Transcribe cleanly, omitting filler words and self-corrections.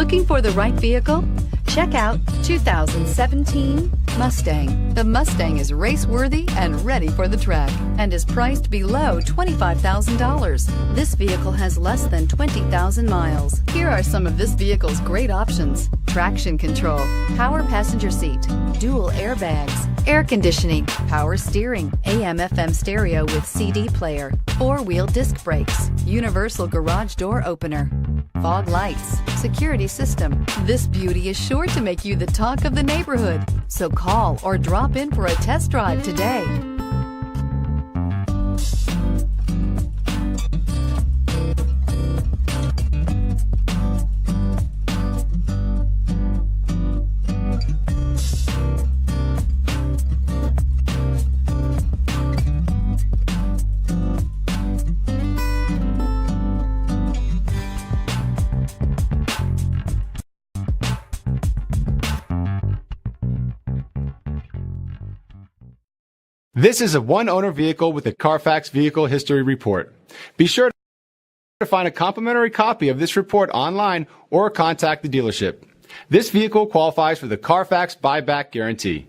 Looking for the right vehicle? Check out 2017 Mustang. The Mustang is race-worthy and ready for the track and is priced below $25,000. This vehicle has less than 20,000 miles. Here are some of this vehicle's great options: traction control, power passenger seat, dual airbags, air conditioning, power steering, AM/FM stereo with CD player, four-wheel disc brakes, universal garage door opener, fog lights, security system. This beauty is sure to make you the talk of the neighborhood. So call or drop in for a test drive today. This is a one-owner vehicle with a Carfax Vehicle History Report. Be sure to find a complimentary copy of this report online or contact the dealership. This vehicle qualifies for the Carfax Buyback Guarantee.